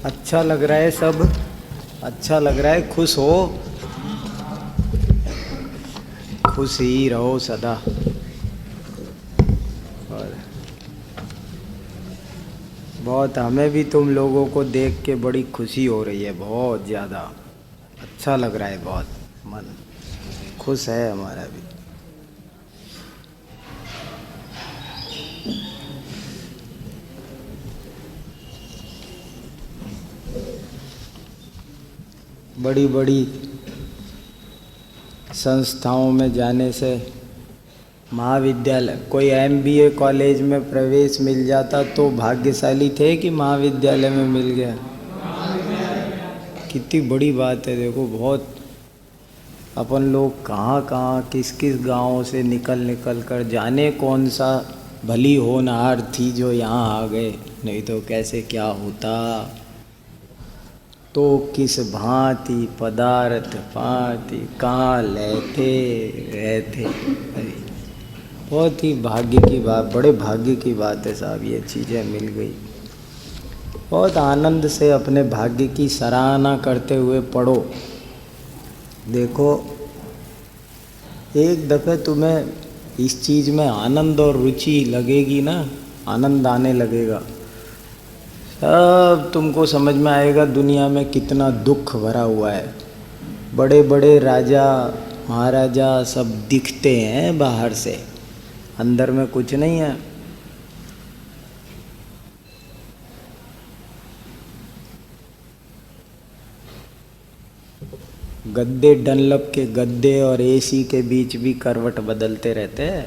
अच्छा लग रहा है सब, अच्छा लग रहा है। खुश हो, खुश ही रहो सदा। और बहुत हमें भी तुम लोगों को देख के बड़ी खुशी हो रही है, बहुत ज़्यादा अच्छा लग रहा है, बहुत मन खुश है हमारा भी। बड़ी बड़ी संस्थाओं में जाने से, महाविद्यालय, कोई एमबीए कॉलेज में प्रवेश मिल जाता तो भाग्यशाली थे कि महाविद्यालय में मिल गया। कितनी बड़ी बात है। देखो, बहुत अपन लोग कहाँ कहाँ किस किस गाँव से निकल निकल कर, जाने कौन सा भली होनहार थी जो यहाँ आ गए, नहीं तो कैसे क्या होता। तो किस भांति पदार्थ पाती, कहाँ लेते रहते। बहुत ही भाग्य की बात, बड़े भाग्य की बात है साहब, ये चीज़ें मिल गई। बहुत आनंद से अपने भाग्य की सराहना करते हुए पढ़ो। देखो, एक दफ़े तुम्हें इस चीज़ में आनंद और रुचि लगेगी ना, आनंद आने लगेगा, सब तुमको समझ में आएगा दुनिया में कितना दुख भरा हुआ है। बड़े बड़े राजा महाराजा सब दिखते हैं बाहर से, अंदर में कुछ नहीं है। गद्दे, डनलप के गद्दे और एसी के बीच भी करवट बदलते रहते हैं,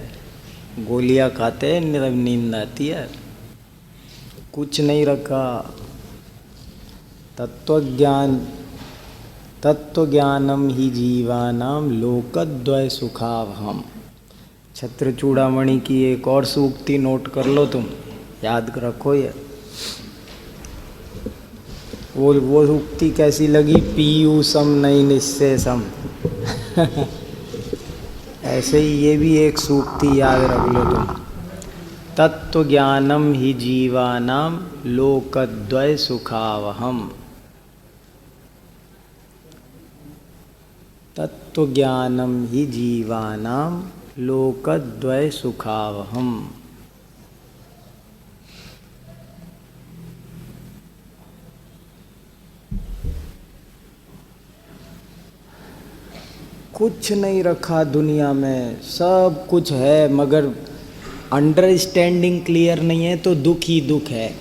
गोलियां खाते हैं, नींद आती है, कुछ नहीं रखा। तत्वज्ञानम ही जीवानाम लोकद्वय सुखावहम। छत्र चूड़ामणि की एक और सूक्ति नोट कर लो, तुम याद रखो ये। वो सूक्ति कैसी लगी? पीयूषम नहीं निश्शेषम। ऐसे ही ये भी एक सूक्ति याद रख लो तुम। तत्वज्ञानम ही जीवानाम लोकद्वय सुखावहम। तत्वज्ञानम ही जीवानाम लोकद्वय सुखावहम। कुछ नहीं रखा दुनिया में, सब कुछ है, मगर अंडरस्टैंडिंग क्लियर नहीं है तो दुख ही दुख है।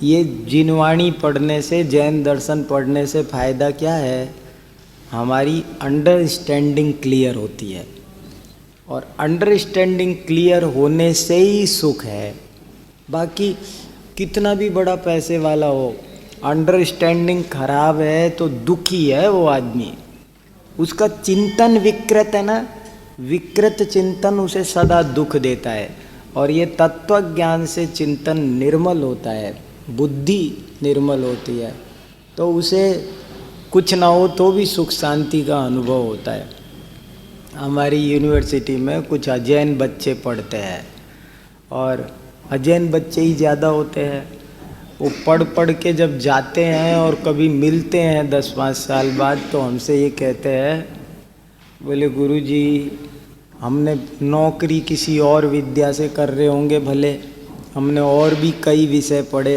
ये जिनवाणी पढ़ने से, जैन दर्शन पढ़ने से फ़ायदा क्या है? हमारी अंडरस्टैंडिंग क्लियर होती है, और अंडरस्टैंडिंग क्लियर होने से ही सुख है। बाकी कितना भी बड़ा पैसे वाला हो, अंडरस्टैंडिंग खराब है तो दुखी है वो आदमी। उसका चिंतन विकृत है ना, विकृत चिंतन उसे सदा दुख देता है। और ये तत्व ज्ञान से चिंतन निर्मल होता है, बुद्धि निर्मल होती है, तो उसे कुछ ना हो तो भी सुख शांति का अनुभव होता है। हमारी यूनिवर्सिटी में कुछ अजैन बच्चे पढ़ते हैं, और अजैन बच्चे ही ज़्यादा होते हैं। वो पढ़ पढ़ के जब जाते हैं और कभी मिलते हैं 10-5 साल बाद, तो हमसे ये कहते हैं, बोले गुरुजी, हमने नौकरी किसी और विद्या से कर रहे होंगे भले, हमने और भी कई विषय पढ़े,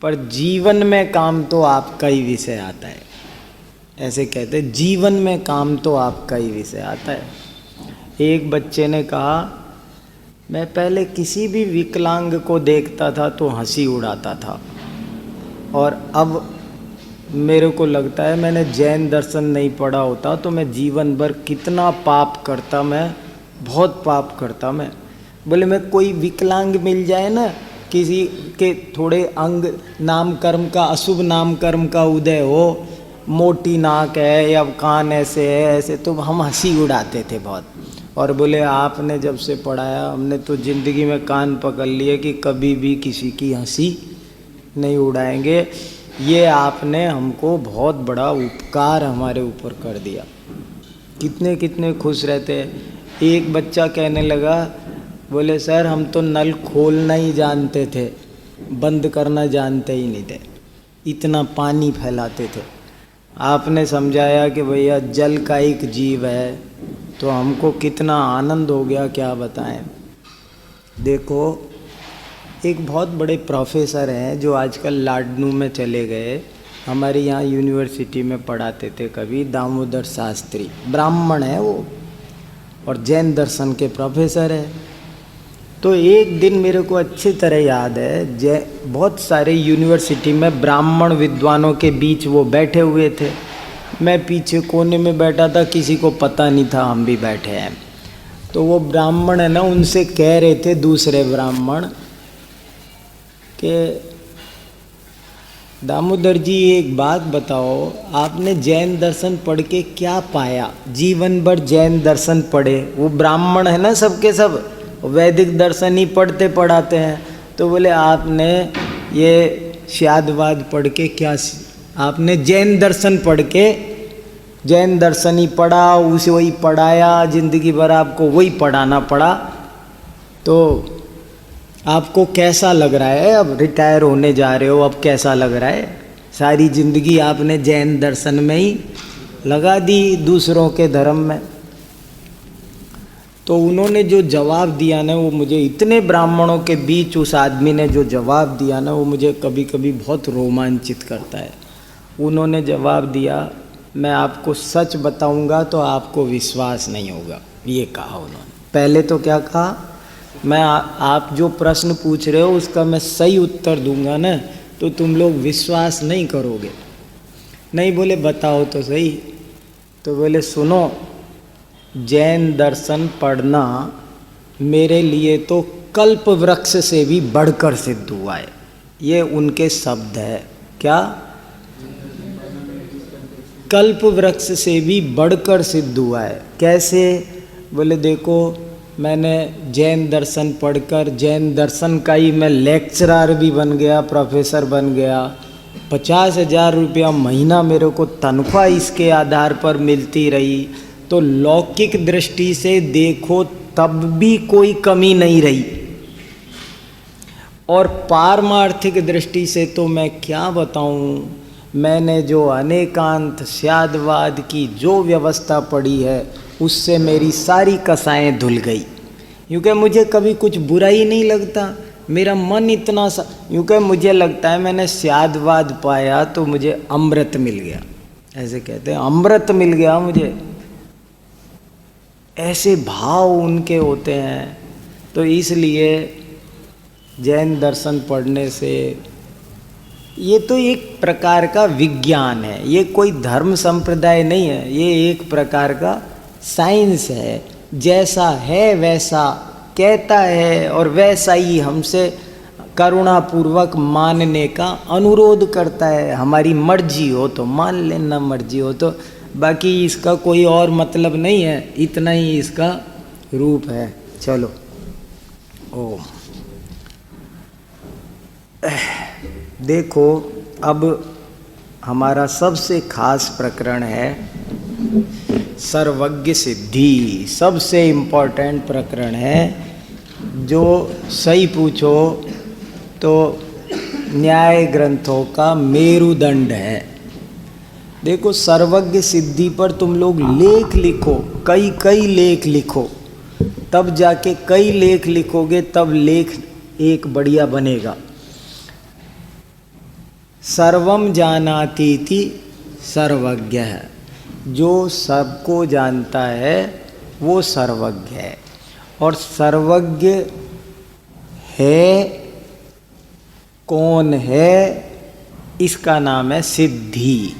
पर जीवन में काम तो आपका ही विषय आता है। ऐसे कहते, जीवन में काम तो आपका ही विषय आता है। एक बच्चे ने कहा, मैं पहले किसी भी विकलांग को देखता था तो हंसी उड़ाता था, और अब मेरे को लगता है मैंने जैन दर्शन नहीं पढ़ा होता तो मैं जीवन भर कितना पाप करता, मैं बहुत पाप करता मैं। बोले, मैं कोई विकलांग मिल जाए ना, किसी के थोड़े अंग नामकर्म का, अशुभ नामकर्म का उदय हो, मोटी नाक है या कान ऐसे है ऐसे, तो हम हंसी उड़ाते थे बहुत। और बोले, आपने जब से पढ़ाया, हमने तो ज़िंदगी में कान पकड़ लिए कि कभी भी किसी की हंसी नहीं उड़ाएंगे। ये आपने हमको बहुत बड़ा उपकार हमारे ऊपर कर दिया। कितने कितने खुश रहते हैं। एक बच्चा कहने लगा, बोले सर, हम तो नल खोलना ही जानते थे, बंद करना जानते ही नहीं थे। इतना पानी फैलाते थे। आपने समझाया कि भैया जल का एक जीव है, तो हमको कितना आनंद हो गया क्या बताएं। देखो, एक बहुत बड़े प्रोफेसर हैं जो आजकल लाडनू में चले गए, हमारे यहाँ यूनिवर्सिटी में पढ़ाते थे कभी, दामोदर शास्त्री, ब्राह्मण है वो और जैन दर्शन के प्रोफेसर है। तो एक दिन मेरे को अच्छी तरह याद है, बहुत सारे यूनिवर्सिटी में ब्राह्मण विद्वानों के बीच वो बैठे हुए थे, मैं पीछे कोने में बैठा था, किसी को पता नहीं था हम भी बैठे हैं। तो वो ब्राह्मण है ना, उनसे कह रहे थे दूसरे ब्राह्मण कि दामोदर जी एक बात बताओ, आपने जैन दर्शन पढ़ के क्या पाया? जीवन भर जैन दर्शन पढ़े, वो ब्राह्मण है ना सबके सब, वैदिक दर्शन ही पढ़ते पढ़ाते हैं। तो बोले आपने ये शादवाद पढ़ के क्या, आपने जैन दर्शन पढ़ के, जैन दर्शन ही पढ़ा, उसे वही पढ़ाया, जिंदगी भर आपको वही पढ़ाना पड़ा, तो आपको कैसा लग रहा है? अब रिटायर होने जा रहे हो, अब कैसा लग रहा है? सारी जिंदगी आपने जैन दर्शन में ही लगा दी, दूसरों के धर्म में। तो उन्होंने जो जवाब दिया ना, वो मुझे, इतने ब्राह्मणों के बीच उस आदमी ने जो जवाब दिया ना, वो मुझे कभी कभी बहुत रोमांचित करता है। उन्होंने जवाब दिया, मैं आपको सच बताऊंगा तो आपको विश्वास नहीं होगा, ये कहा उन्होंने। पहले तो क्या कहा, मैं आप जो प्रश्न पूछ रहे हो उसका मैं सही उत्तर दूंगा ना, तो तुम लोग विश्वास नहीं करोगे। नहीं, बोले बताओ तो सही। तो बोले सुनो, जैन दर्शन पढ़ना मेरे लिए तो कल्प वृक्ष से भी बढ़कर सिद्ध हुआ है, ये उनके शब्द है। क्या? कल्प वृक्ष से भी बढ़कर सिद्ध हुआ है। कैसे? बोले देखो, मैंने जैन दर्शन पढ़कर जैन दर्शन का ही मैं लेक्चरर भी बन गया, प्रोफेसर बन गया, 50,000 रुपया महीना मेरे को तनख्वाह इसके आधार पर मिलती रही। तो लौकिक दृष्टि से देखो तब भी कोई कमी नहीं रही, और पारमार्थिक दृष्टि से तो मैं क्या बताऊं, मैंने जो अनेकांत स्यादवाद की जो व्यवस्था पढ़ी है, उससे मेरी सारी कसाएं धुल गई। क्योंकि मुझे कभी कुछ बुरा ही नहीं लगता, मेरा मन इतना सा, क्योंकि मुझे लगता है मैंने स्यादवाद पाया तो मुझे अमृत मिल गया, ऐसे कहते हैं, अमृत मिल गया मुझे, ऐसे भाव उनके होते हैं। तो इसलिए जैन दर्शन पढ़ने से, ये तो एक प्रकार का विज्ञान है, ये कोई धर्म संप्रदाय नहीं है, ये एक प्रकार का साइंस है। जैसा है वैसा कहता है और वैसा ही हमसे करुणापूर्वक मानने का अनुरोध करता है। हमारी मर्जी हो तो मान लेना, मर्जी हो तो, बाकी इसका कोई और मतलब नहीं है, इतना ही इसका रूप है। चलो, ओम। देखो, अब हमारा सबसे खास प्रकरण है सर्वज्ञ सिद्धि, सबसे इम्पोर्टेंट प्रकरण है, जो सही पूछो तो न्याय ग्रंथों का मेरुदंड है। देखो, सर्वज्ञ सिद्धि पर तुम लोग लेख लिखो, कई लेख लिखो, तब जाके कई लेख लिखोगे, तब लेख एक बढ़िया बनेगा। सर्वम जानाति इति सर्वज्ञ है, जो सबको जानता है वो सर्वज्ञ है। और सर्वज्ञ है कौन है? इसका नाम है सिद्धि।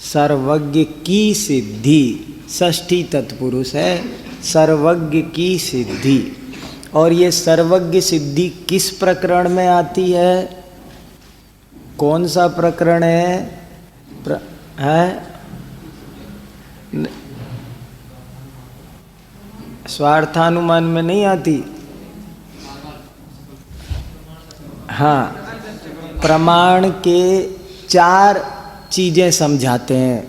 सर्वज्ञ की सिद्धि, षष्ठी तत्पुरुष है, सर्वज्ञ की सिद्धि। और ये सर्वज्ञ सिद्धि किस प्रकरण में आती है? कौन सा प्रकरण है? स्वार्थानुमान में नहीं आती। हाँ, प्रमाण के 4 चीजें समझाते हैं।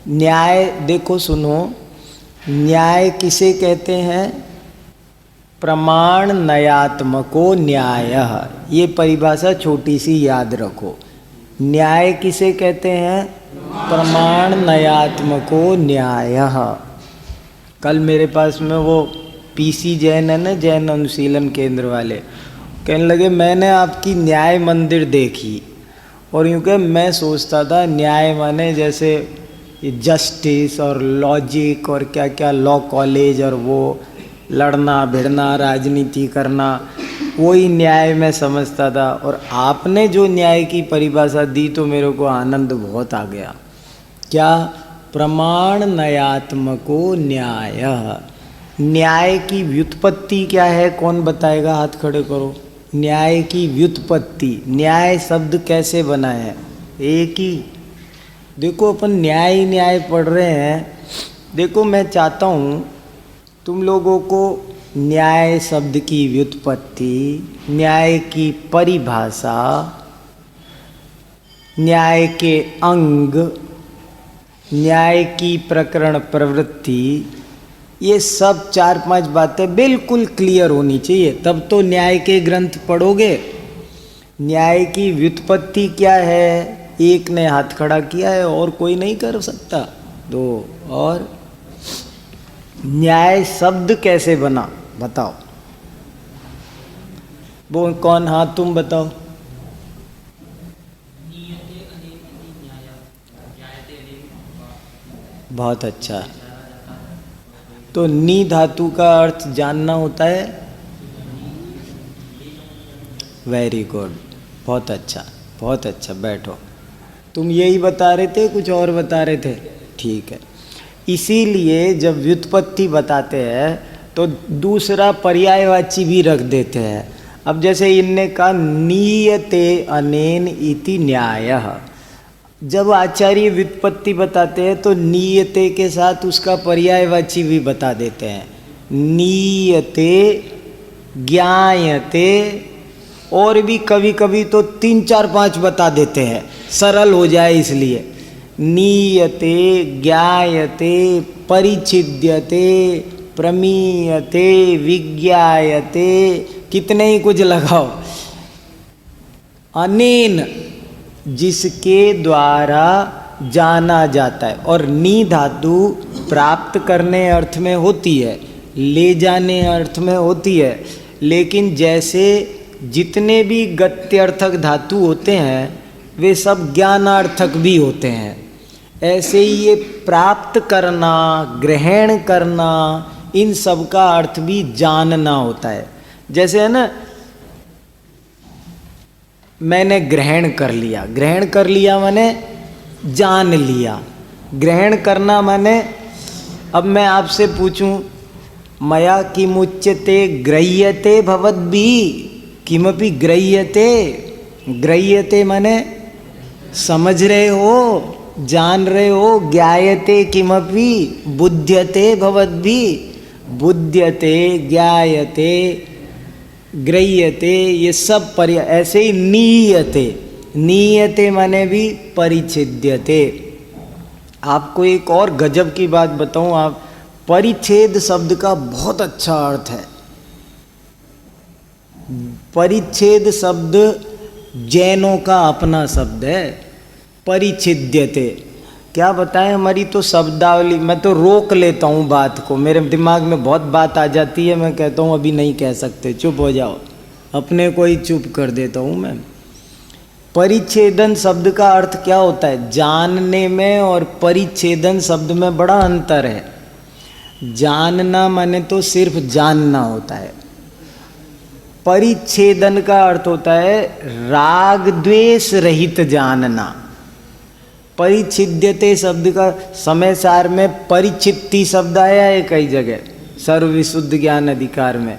न्याय, देखो सुनो, न्याय किसे कहते हैं? प्रमाण नयात्मको न्याय, ये परिभाषा छोटी सी याद रखो। न्याय किसे कहते हैं? प्रमाण नयात्मको न्यायः। कल मेरे पास में वो पीसी जैन है ना, जैन अनुशीलन केंद्र वाले, कहने लगे मैंने आपकी न्याय मंदिर देखी और यूँ कह मैं सोचता था न्याय माने जैसे जस्टिस और लॉजिक और क्या क्या लॉ कॉलेज और वो लड़ना भिड़ना राजनीति करना, वही न्याय मैं समझता था। और आपने जो न्याय की परिभाषा दी तो मेरे को आनंद बहुत आ गया। क्या? प्रमाण नयात्मको न्याय। न्याय की व्युत्पत्ति क्या है? कौन बताएगा? हाथ खड़े करो। न्याय की व्युत्पत्ति, न्याय शब्द कैसे बना है? एक ही देखो, अपन न्याय न्याय पढ़ रहे हैं। देखो मैं चाहता हूँ तुम लोगों को न्याय शब्द की व्युत्पत्ति, न्याय की परिभाषा, न्याय के अंग, न्याय की प्रकरण प्रवृत्ति, ये सब 4-5 बातें बिल्कुल क्लियर होनी चाहिए, तब तो न्याय के ग्रंथ पढ़ोगे। न्याय की व्युत्पत्ति क्या है? एक ने हाथ खड़ा किया है और कोई नहीं कर सकता। दो और न्याय शब्द कैसे बना बताओ। वो कौन? हाँ तुम बताओ। बहुत अच्छा। तो नी धातु का अर्थ जानना होता है। वेरी गुड, बहुत अच्छा बहुत अच्छा। बैठो। तुम यही बता रहे थे, कुछ और बता रहे थे? ठीक है। इसीलिए जब व्युत्पत्ति बताते हैं तो दूसरा पर्यायवाची भी रख देते हैं। अब जैसे इनने कहा नीयते अनेन इति न्यायः, जब आचार्य व्युत्पत्ति बताते हैं तो नीयते के साथ उसका पर्यायवाची भी बता देते हैं। नीयते, ज्ञायते, और भी कभी कभी तो 3, 4, 5 बता देते हैं, सरल हो जाए इसलिए। नीयते, ज्ञायते, परिच्छिद्यते, प्रमीयते, विज्ञायते, कितने ही कुछ लगाओ। अनेन, जिसके द्वारा जाना जाता है। और नी धातु प्राप्त करने अर्थ में होती है, ले जाने अर्थ में होती है, लेकिन जैसे जितने भी गत्यर्थक धातु होते हैं वे सब ज्ञानार्थक भी होते हैं, ऐसे ही ये प्राप्त करना, ग्रहण करना, इन सब का अर्थ भी जानना होता है। जैसे है ना, मैंने ग्रहण कर लिया। ग्रहण कर लिया माने जान लिया। ग्रहण करना माने, अब मैं आपसे पूछूं, मया किमुच्यते ग्रह्यते भवद्भिः किमपि ग्रह्यते। ग्रह्यते माने समझ रहे हो, जान रहे हो। ज्ञायते किमपि बुध्यते भवद्भिः। बुध्यते, ज्ञायते, ग्रह्यते, ये सब ऐसे ही नीयते। नीयते माने भी परिच्छेद्यते। आपको एक और गजब की बात बताऊं, आप परिच्छेद शब्द का बहुत अच्छा अर्थ है। परिच्छेद शब्द जैनों का अपना शब्द है। परिच्छिद्यते क्या बताएं, हमारी तो शब्दावली, मैं तो रोक लेता हूँ बात को, मेरे दिमाग में बहुत बात आ जाती है, मैं कहता हूँ अभी नहीं कह सकते, चुप हो जाओ, अपने को ही चुप कर देता हूँ मैं। परिच्छेदन शब्द का अर्थ क्या होता है? जानने में और परिच्छेदन शब्द में बड़ा अंतर है। जानना माने तो सिर्फ जानना होता है। परिच्छेदन का अर्थ होता है राग द्वेष रहित जानना। परिच्छिद्यते शब्द का समय सार में परिच्छित्ति शब्द आया है कई जगह, सर्व विशुद्ध ज्ञान अधिकार में।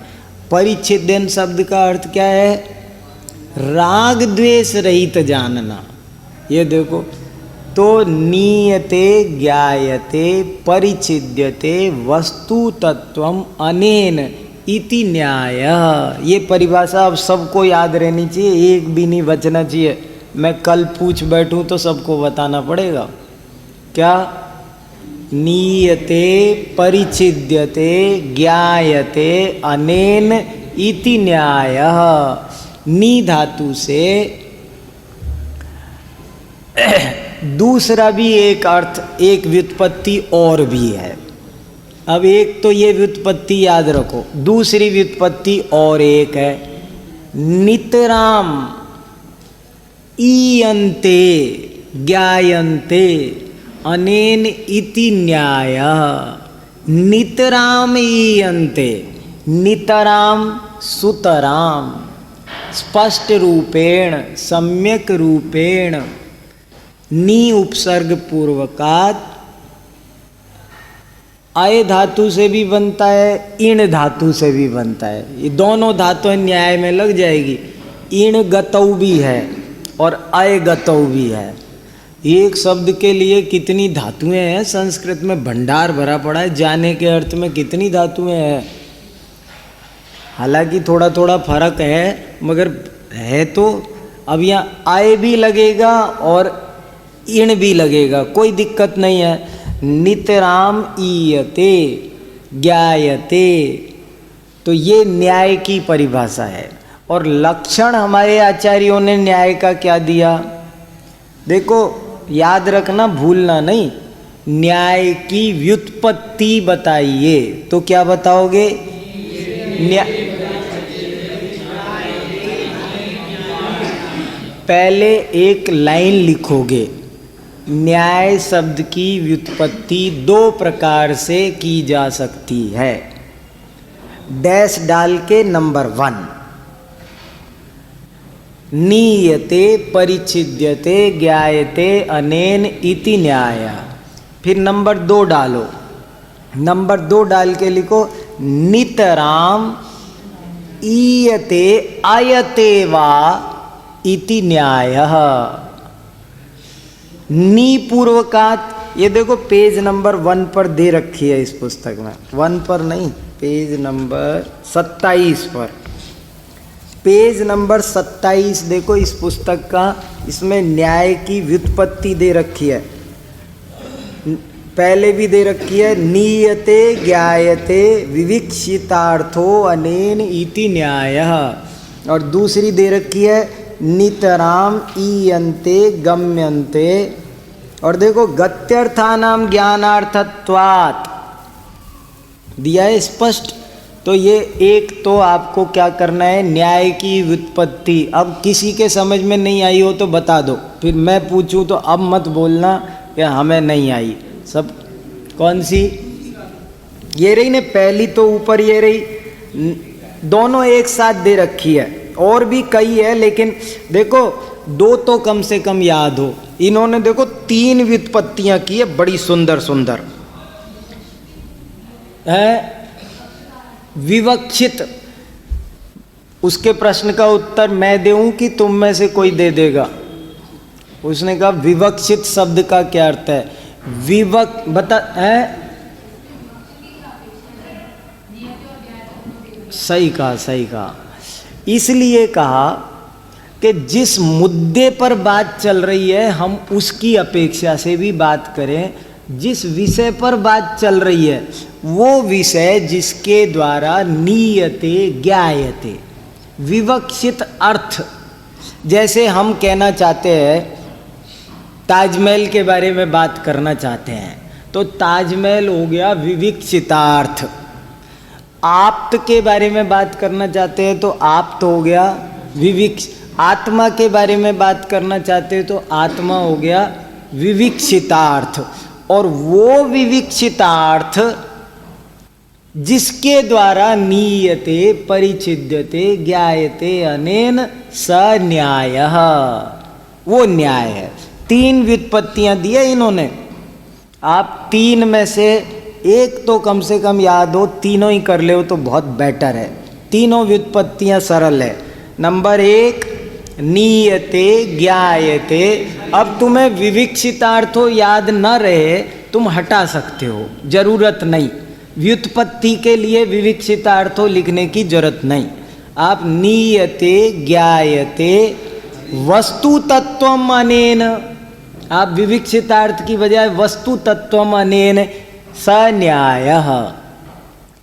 परिच्छिदन शब्द का अर्थ क्या है? राग द्वेष रहित जानना। ये देखो, तो नीयते, ज्ञायते, परिच्छिद्यते वस्तु तत्वम अनेन इति न्याय। ये परिभाषा अब सबको याद रहनी चाहिए, एक भी नहीं बचना चाहिए। मैं कल पूछ बैठूं तो सबको बताना पड़ेगा। क्या? नीयते, परिच्छिद्यते, ज्ञायते अनेन इति न्याय। नी धातु से दूसरा भी एक अर्थ, एक व्युत्पत्ति और भी है। अब एक तो ये व्युत्पत्ति याद रखो, दूसरी व्युत्पत्ति और एक है, नितराम ईयन्ते ज्ञायन्ते अनेन इति न्याय। नितराम ईयन्ते, नितराम सुतराम, स्पष्ट रूपेण सम्यक रूपेण, नी उपसर्ग पूर्वकात्, आय धातु से भी बनता है, इण धातु से भी बनता है। ये दोनों धातुएं न्याय में लग जाएगी। इण गतौ भी है और अय गतौ भी है। एक शब्द के लिए कितनी धातुएं हैं, संस्कृत में भंडार भरा पड़ा है। जाने के अर्थ में कितनी धातुएं हैं, हालांकि थोड़ा थोड़ा फर्क है, मगर है तो। अब यहाँ आय भी लगेगा और इण भी लगेगा, कोई दिक्कत नहीं है। नितराम ईयते ज्ञायते, तो ये न्याय की परिभाषा है। और लक्षण हमारे आचार्यों ने न्याय का क्या दिया, देखो याद रखना, भूलना नहीं। न्याय की व्युत्पत्ति बताइए, तो क्या बताओगे? पहले एक लाइन लिखोगे, न्याय शब्द की व्युत्पत्ति दो प्रकार से की जा सकती है, डैश डाल के नंबर 1, नीयते परिच्छिद्यते ज्ञायते अनेन इति न्याय। फिर नंबर 2 डालो, नंबर 2 डाल के लिखो, नितराम ईयते आयते वा इति न्यायः। नी पूर्वकात, ये देखो पेज नंबर 1 पर दे रखी है इस पुस्तक में, 1 पर नहीं, पेज नंबर 27 पर, पेज नंबर 27 देखो इस पुस्तक का, इसमें न्याय की व्युत्पत्ति दे रखी है। पहले भी दे रखी है, नीयते ज्ञायते विविक्षितार्थो अनेन इति न्यायः, और दूसरी दे रखी है नितराम ईयन्ते गम्यन्ते। और देखो गत्यर्थानाम ज्ञानार्थत्वात् दिया है स्पष्ट। तो ये एक तो आपको क्या करना है, न्याय की व्युत्पत्ति। अब किसी के समझ में नहीं आई हो तो बता दो, फिर मैं पूछूं तो अब मत बोलना कि हमें नहीं आई। सब कौन सी, ये रही ने पहली, तो ऊपर ये रही, दोनों एक साथ दे रखी है। और भी कई है, लेकिन देखो 2 तो कम से कम याद हो। इन्होंने देखो 3 व्युत्पत्तियां की है, बड़ी सुंदर सुंदर है। विवक्षित, उसके प्रश्न का उत्तर मैं दूं कि तुम में से कोई दे देगा? उसने कहा विवक्षित शब्द का क्या अर्थ है? बता है, सही कहा, सही कहा। इसलिए कहा कि जिस मुद्दे पर बात चल रही है हम उसकी अपेक्षा से भी बात करें। जिस विषय पर बात चल रही है वो विषय जिसके द्वारा नीयते ज्ञायते, विवक्षित अर्थ। जैसे हम कहना चाहते हैं ताजमहल के बारे में बात करना चाहते हैं, तो ताजमहल हो गया विवक्षितार्थ। आप्त के बारे में बात करना चाहते हैं तो आप्त हो गया विविक्ष। आत्मा के बारे में बात करना चाहते हैं तो आत्मा हो गया विविक्षितार्थ। और वो विविक्षितार्थ जिसके द्वारा नीयते परिच्छिद्यते ज्ञायते अनेन स न्यायः, वो न्याय है। 3 व्युत्पत्तियां दी है इन्होंने। आप 3 में से एक तो कम से कम याद हो, तीनों ही कर ले हो तो बहुत बेटर है। तीनों व्युत्पत्तियां सरल है। नंबर 1 नीयते ज्ञायते। अब तुम्हें विविक्षितार्थो याद न रहे तुम हटा सकते हो, जरूरत नहीं। व्युत्पत्ति के लिए विविक्षितार्थो लिखने की जरूरत नहीं। आप नीयते ज्ञायते वस्तु तत्वम अनेन, आप विविक्षितार्थ की बजाय वस्तु तत्वम अनेन स न्यायः,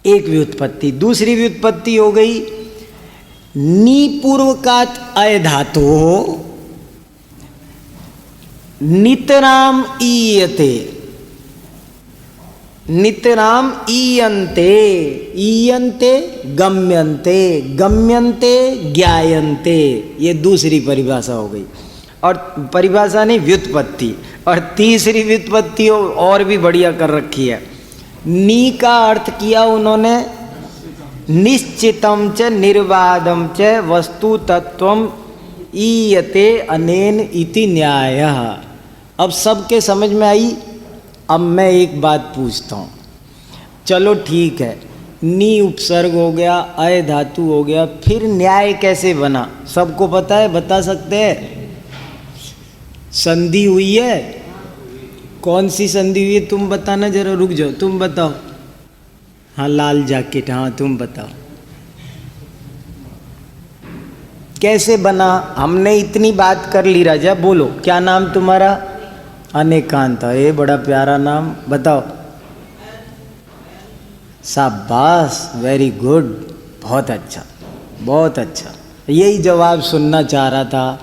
एक व्युत्पत्ति। दूसरी व्युत्पत्ति हो गई नी पूर्वकात अय धातु, नितराम ईयते, नितराम ईयन्ते, ईयन्ते गम्यन्ते, गम्यन्ते ज्ञायन्ते, ये दूसरी परिभाषा हो गई। और परिभाषा नहीं, व्युत्पत्ति। और तीसरी व्युत्पत्ति और भी बढ़िया कर रखी है। नी का अर्थ किया उन्होंने निश्चितम च निर्वादम च वस्तु तत्वम ईयते अनेन इति न्यायः। अब सबके समझ में आई। अब मैं एक बात पूछता हूँ, चलो ठीक है, नी उपसर्ग हो गया, अय धातु हो गया, फिर न्याय कैसे बना? सबको पता है, बता सकते हैं? संधि हुई है। कौन सी संधि हुई है तुम बताना जरा, रुक जाओ, तुम बताओ। हाँ लाल जैकेट, हाँ तुम बताओ कैसे बना? हमने इतनी बात कर ली। राजा बोलो, क्या नाम तुम्हारा? अनेकांत। ये बड़ा प्यारा नाम, बताओ। शाबाश, वेरी गुड, बहुत अच्छा, बहुत अच्छा। यही जवाब सुनना चाह रहा था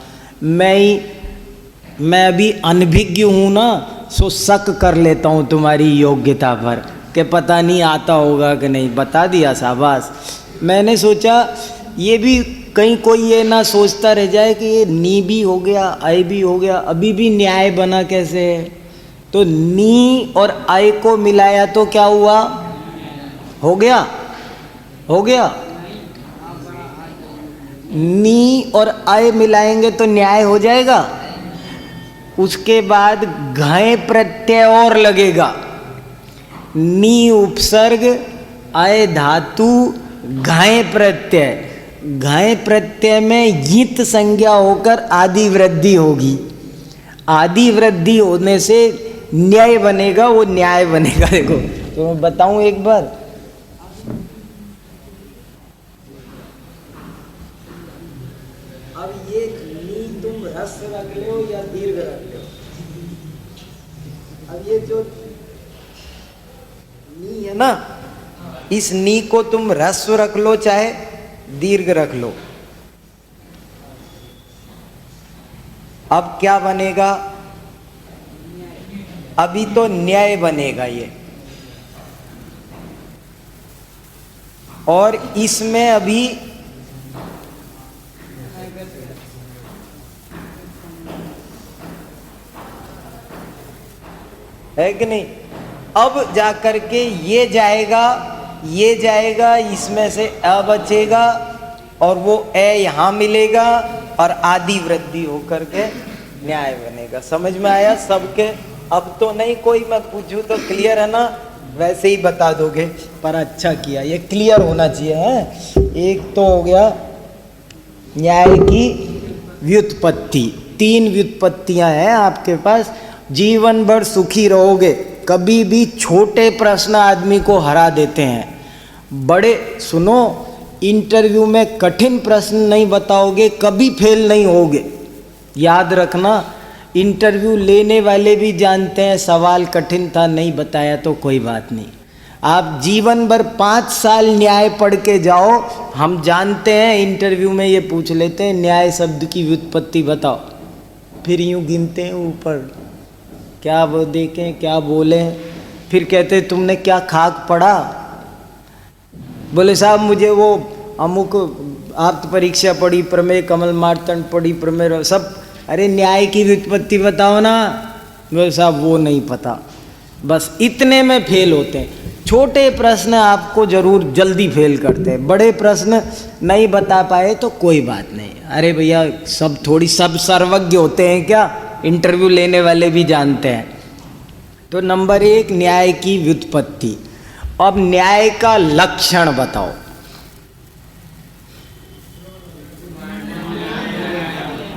मैं अभी अनभिज्ञ हूँ ना, सो शक कर लेता हूँ तुम्हारी योग्यता पर कि पता नहीं आता होगा कि नहीं। बता दिया, शाबाश। मैंने सोचा ये भी कहीं कोई ये ना सोचता रह जाए कि ये नी भी हो गया, आय भी हो गया, अभी भी न्याय बना कैसे? तो नी और आय को मिलाया तो क्या हुआ? हो गया, हो गया। नी और आय मिलाएंगे तो न्याय हो जाएगा। उसके बाद घय प्रत्यय और लगेगा। नी उपसर्ग, आय धातु, घय प्रत्यय। घय प्रत्यय में यित संज्ञा होकर आदि वृद्धि होगी। आदि वृद्धि होने से न्याय बनेगा, वो न्याय बनेगा। देखो तो मैं बताऊं एक बार, अब ये नी तुम ह्रस्व रख लो या दीर्घ रख लो। अब ये जो नी है ना, इस नी को तुम ह्रस्व रख लो चाहे दीर्घ रख लो। अब क्या बनेगा? अभी तो न्याय बनेगा ये। और इसमें अभी है कि नहीं? अब जाकर के ये जाएगा, ये जाएगा, इसमें से अ बचेगा और वो ए यहाँ मिलेगा और आदि वृद्धि होकर के न्याय बनेगा। समझ में आया सबके? अब तो नहीं कोई मैं पूछूं तो क्लियर है ना? वैसे ही बता दोगे, पर अच्छा किया, ये क्लियर होना चाहिए है। एक तो हो गया न्याय की व्युत्पत्ति। 3 व्युत्पत्तियां हैं आपके पास। जीवन भर सुखी रहोगे। कभी भी छोटे प्रश्न आदमी को हरा देते हैं। बड़े सुनो, इंटरव्यू में कठिन प्रश्न नहीं बताओगे कभी फेल नहीं होगे। याद रखना, इंटरव्यू लेने वाले भी जानते हैं सवाल कठिन था, नहीं बताया तो कोई बात नहीं। आप जीवन भर 5 साल न्याय पढ़ के जाओ, हम जानते हैं इंटरव्यू में ये पूछ लेते हैं न्याय शब्द की व्युत्पत्ति बताओ, फिर यूँ गिनते हैं ऊपर क्या वो देखें क्या बोले, फिर कहते तुमने क्या खाक पढ़ा? बोले साहब मुझे वो अमुक आप्त परीक्षा पढ़ी, प्रमेय कमल मार्तंड पढ़ी, प्रमेय सब। अरे न्याय की व्युत्पत्ति बताओ ना। बोले साहब वो नहीं पता। बस इतने में फेल होते हैं। छोटे प्रश्न आपको जरूर जल्दी फेल करते हैं, बड़े प्रश्न नहीं बता पाए तो कोई बात नहीं। अरे भैया सब सर्वज्ञ होते हैं क्या? इंटरव्यू लेने वाले भी जानते हैं। तो नंबर 1 न्याय की व्युत्पत्ति। अब न्याय का लक्षण बताओ।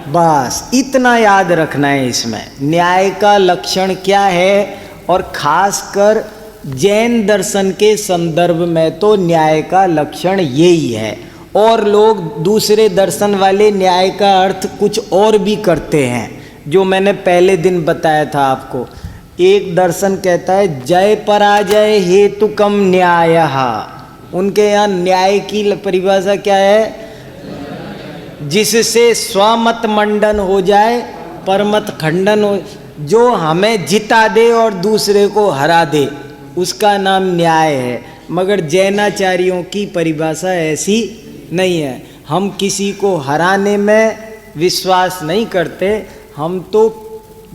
बस इतना याद रखना है इसमें, न्याय का लक्षण क्या है। और खासकर जैन दर्शन के संदर्भ में तो न्याय का लक्षण यही है। और लोग दूसरे दर्शन वाले न्याय का अर्थ कुछ और भी करते हैं, जो मैंने पहले दिन बताया था आपको। एक दर्शन कहता है जय पराजय हेतु कम न्यायः। उनके यहाँ न्याय की परिभाषा क्या है? जिससे स्वमत मंडन हो जाए परमत खंडन हो। जो हमें जिता दे और दूसरे को हरा दे, उसका नाम न्याय है। मगर जैनाचार्यों की परिभाषा ऐसी नहीं है। हम किसी को हराने में विश्वास नहीं करते, हम तो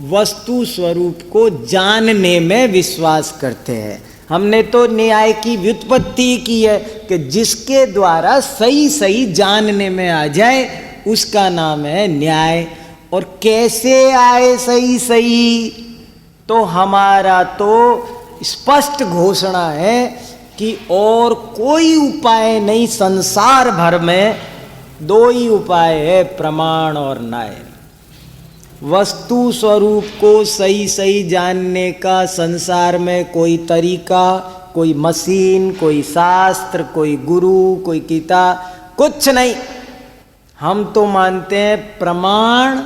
वस्तु स्वरूप को जानने में विश्वास करते हैं। हमने तो न्याय की व्युत्पत्ति की है कि जिसके द्वारा सही सही जानने में आ जाए उसका नाम है न्याय। और कैसे आए सही सही, तो हमारा तो स्पष्ट घोषणा है कि और कोई उपाय नहीं, संसार भर में दो ही उपाय है, प्रमाण और न्याय। वस्तु स्वरूप को सही सही जानने का संसार में कोई तरीका, कोई मशीन, कोई शास्त्र, कोई गुरु, कोई किताब कुछ नहीं। हम तो मानते हैं प्रमाण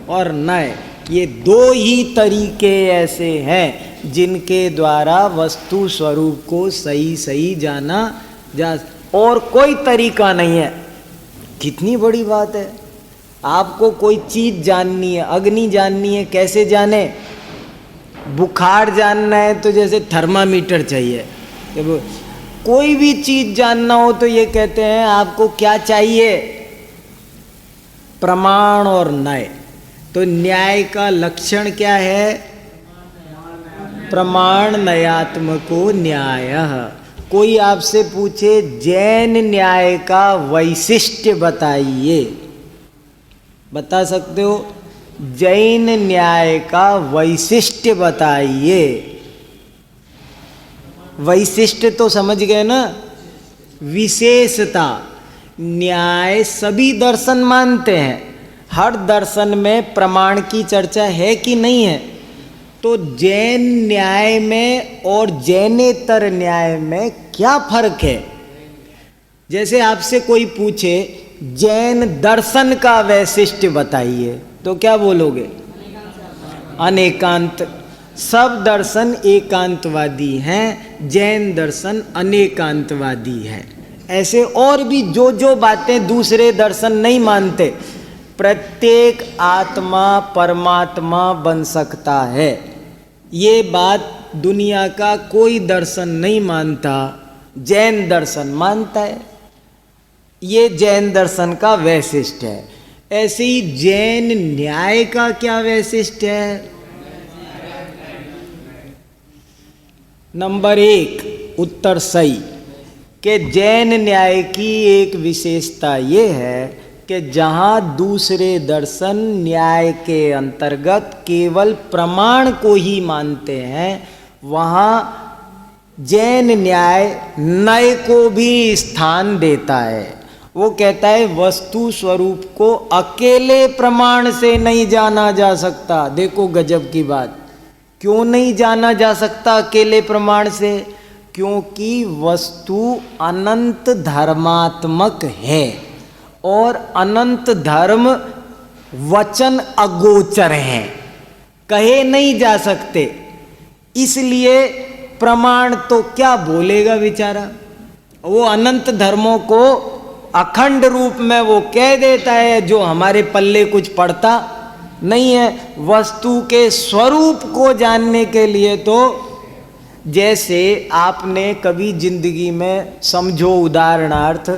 और न्याय, ये दो ही तरीके ऐसे हैं जिनके द्वारा वस्तु स्वरूप को सही सही जाना जा, और कोई तरीका नहीं है। कितनी बड़ी बात है। आपको कोई चीज जाननी है, अग्नि जाननी है, कैसे जाने? बुखार जानना है तो जैसे थर्मामीटर चाहिए। कोई भी चीज जानना हो तो ये कहते हैं आपको क्या चाहिए? प्रमाण और न्याय। तो न्याय का लक्षण क्या है? प्रमाण न्यायात्मको न्याय। कोई आपसे पूछे जैन न्याय का वैशिष्ट्य बताइए, बता सकते हो? जैन न्याय का वैशिष्ट्य बताइए। वैशिष्ट्य तो समझ गए ना, विशेषता। न्याय सभी दर्शन मानते हैं, हर दर्शन में प्रमाण की चर्चा है कि नहीं है? तो जैन न्याय में और जैनेतर न्याय में क्या फर्क है? जैसे आपसे कोई पूछे जैन दर्शन का वैशिष्ट्य बताइए, तो क्या बोलोगे? अनेकांत। सब दर्शन एकांतवादी हैं, जैन दर्शन अनेकांतवादी है। ऐसे और भी जो जो बातें दूसरे दर्शन नहीं मानते। प्रत्येक आत्मा परमात्मा बन सकता है, ये बात दुनिया का कोई दर्शन नहीं मानता, जैन दर्शन मानता है। ये जैन दर्शन का वैशिष्ट्य है। ऐसे ही जैन न्याय का क्या वैशिष्ट्य है? नंबर 1 उत्तर सही कि जैन न्याय की एक विशेषता ये है कि जहाँ दूसरे दर्शन न्याय के अंतर्गत केवल प्रमाण को ही मानते हैं, वहाँ जैन न्याय नय को भी स्थान देता है। वो कहता है वस्तु स्वरूप को अकेले प्रमाण से नहीं जाना जा सकता। देखो गजब की बात, क्यों नहीं जाना जा सकता अकेले प्रमाण से? क्योंकि वस्तु अनंत धर्मात्मक है और अनंत धर्म वचन अगोचर हैं, कहे नहीं जा सकते। इसलिए प्रमाण तो क्या बोलेगा बेचारा, वो अनंत धर्मों को अखंड रूप में वो कह देता है, जो हमारे पल्ले कुछ पड़ता नहीं है। वस्तु के स्वरूप को जानने के लिए तो जैसे आपने कभी जिंदगी में समझो उदाहरणार्थ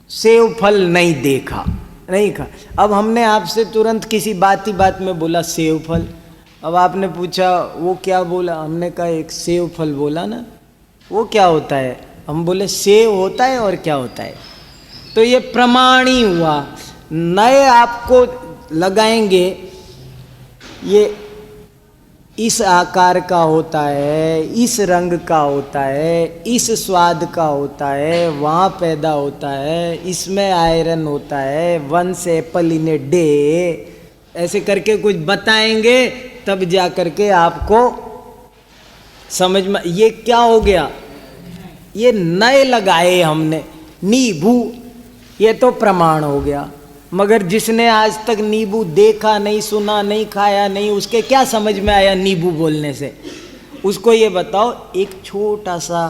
सेव फल नहीं देखा, नहीं खा, अब हमने आपसे तुरंत किसी बात ही बात में बोला सेव फल। अब आपने पूछा वो क्या बोला, हमने कहा एक सेव फल बोला ना, वो क्या होता है? हम बोले सेव होता है और क्या होता है। तो ये प्रमाण ही हुआ। नए आपको लगाएंगे ये इस आकार का होता है, इस रंग का होता है, इस स्वाद का होता है, वहाँ पैदा होता है, इसमें आयरन होता है, 1 एप्पल इन ए डे, ऐसे करके कुछ बताएंगे तब जा करके आपको समझ में। ये क्या हो गया? ये नए लगाए हमने, नींबू, ये तो प्रमाण हो गया। मगर जिसने आज तक नींबू देखा नहीं, सुना नहीं, खाया नहीं, उसके क्या समझ में आया नींबू बोलने से? उसको ये बताओ एक छोटा सा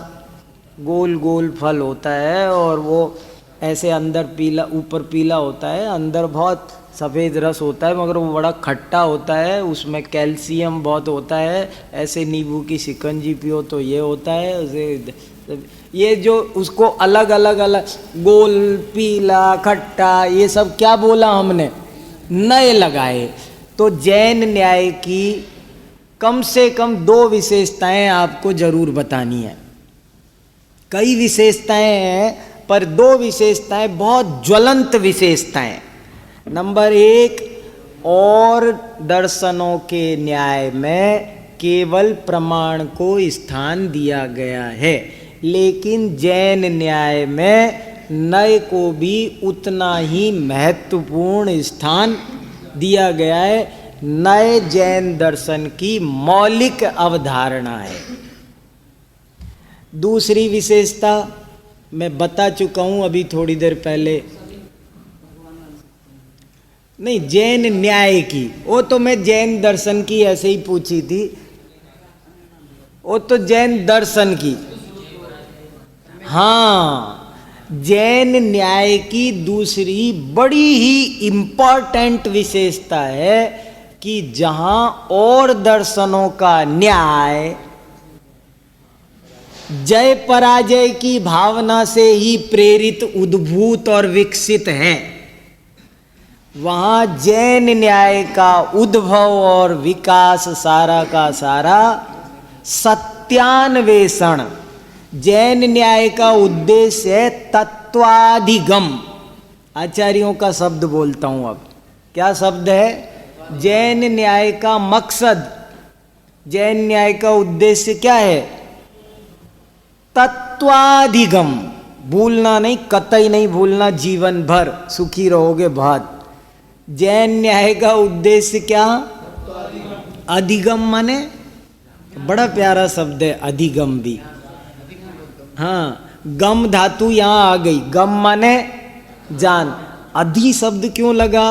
गोल गोल फल होता है और वो ऐसे अंदर पीला, ऊपर पीला होता है, अंदर बहुत सफ़ेद रस होता है मगर वो बड़ा खट्टा होता है, उसमें कैल्शियम बहुत होता है। ऐसे नींबू की शिकंजी पियो तो ये होता है। उसे ये जो उसको अलग अलग अलग गोल, पीला, खट्टा, ये सब क्या बोला हमने, नए लगाए। तो जैन न्याय की कम से कम 2 विशेषताएं आपको जरूर बतानी है। कई विशेषताएं हैं पर 2 विशेषताएं बहुत ज्वलंत विशेषताएं। नंबर 1, और दर्शनों के न्याय में केवल प्रमाण को स्थान दिया गया है, लेकिन जैन न्याय में नए को भी उतना ही महत्वपूर्ण स्थान दिया गया है। नए जैन दर्शन की मौलिक अवधारणा है। दूसरी विशेषता मैं बता चुका हूं अभी थोड़ी देर पहले, नहीं जैन न्याय की, वो तो मैं जैन दर्शन की ऐसे ही पूछी थी, वो तो जैन दर्शन की। हाँ, जैन न्याय की दूसरी बड़ी ही इम्पोर्टेंट विशेषता है कि जहां और दर्शनों का न्याय जय पराजय की भावना से ही प्रेरित, उद्भूत और विकसित है, वहां जैन न्याय का उद्भव और विकास सारा का सारा सत्यान्वेषण। जैन न्याय का उद्देश्य है तत्वाधिगम। आचार्यों का शब्द बोलता हूं अब, क्या शब्द है? जैन न्याय का मकसद, जैन न्याय का उद्देश्य क्या है? तत्वाधिगम। भूलना नहीं, कतई नहीं भूलना, जीवन भर सुखी रहोगे बहुत। जैन न्याय का उद्देश्य क्या? अधिगम माने, बड़ा प्यारा शब्द है अधिगम भी। हाँ, गम धातु यहां आ गई, गम माने जान। अधि शब्द क्यों लगा?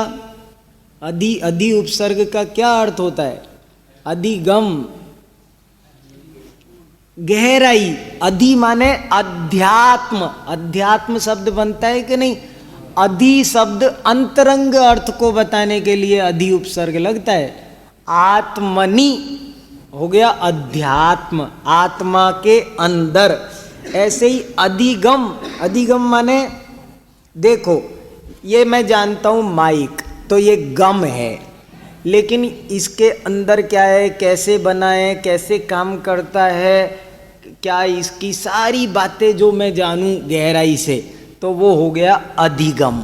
अधि उपसर्ग का क्या अर्थ होता है? अधिगम, गहराई। अधि माने अध्यात्म, अध्यात्म शब्द बनता है कि नहीं? अधि शब्द अंतरंग अर्थ को बताने के लिए अधि उपसर्ग लगता है। आत्मनि हो गया अध्यात्म, आत्मा के अंदर। ऐसे ही अधिगम, अधिगम माने देखो, ये मैं जानता हूं माइक, तो ये गम है, लेकिन इसके अंदर क्या है, कैसे बना है, कैसे काम करता है, क्या इसकी सारी बातें जो मैं जानूं गहराई से, तो वो हो गया अधिगम।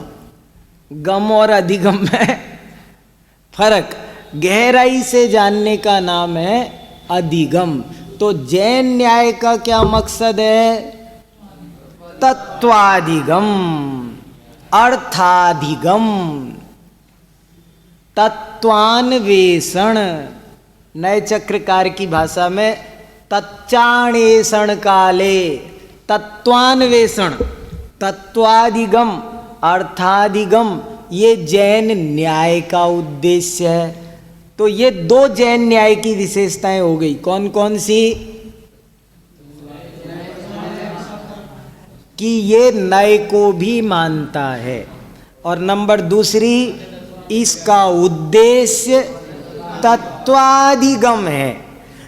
गम और अधिगम में फर्क, गहराई से जानने का नाम है अधिगम। तो जैन न्याय का क्या मकसद है? तत्वाधिगम, अर्थाधिगम, तत्वान्वेषण। नए चक्रकार की भाषा में तच्चाणेषण काले, तत्वान्वेषण, तत्वाधिगम, अर्थाधिगम, ये जैन न्याय का उद्देश्य है। तो ये 2 जैन न्याय की विशेषताएं हो गई। कौन कौन सी? कि ये नए को भी मानता है, और नंबर दूसरी, इसका उद्देश्य तत्वाधिगम है।